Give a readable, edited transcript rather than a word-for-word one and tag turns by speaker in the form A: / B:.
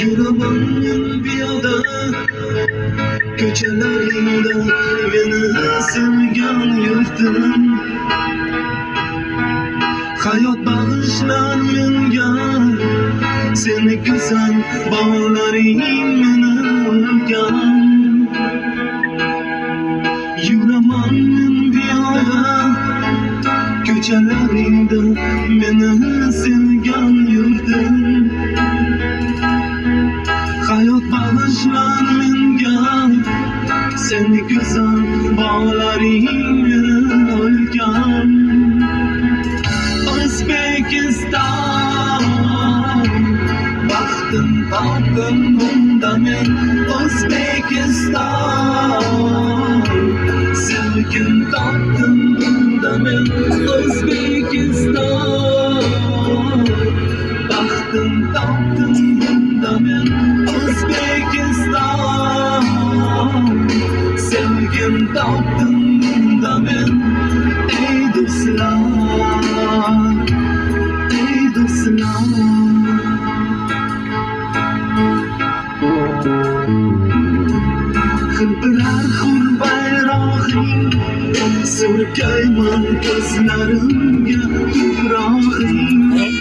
A: Yuraman piyoda ko'chalaringda meni sevgan yurtim. Hayot bag'ishlar menga seni go'zal bog'laring meni o'lgan. Yuraman piyoda ko'chalaringda meni sevgan yurtim. Hayot bag'ishlar menga seni go'zal bog'laring meni o'lgan. O'zbekiston baxtim topdim bunda men. O'zbekiston sevgim topdim bunda men. O'zbekiston baxtim topdim bunda men. O'zbekiston sevgim topdim bunda men. Ey do'stlar, ey do'stlar, hilpirar hur bayrog'ing, surkayman ko'zlarimga ibrohim.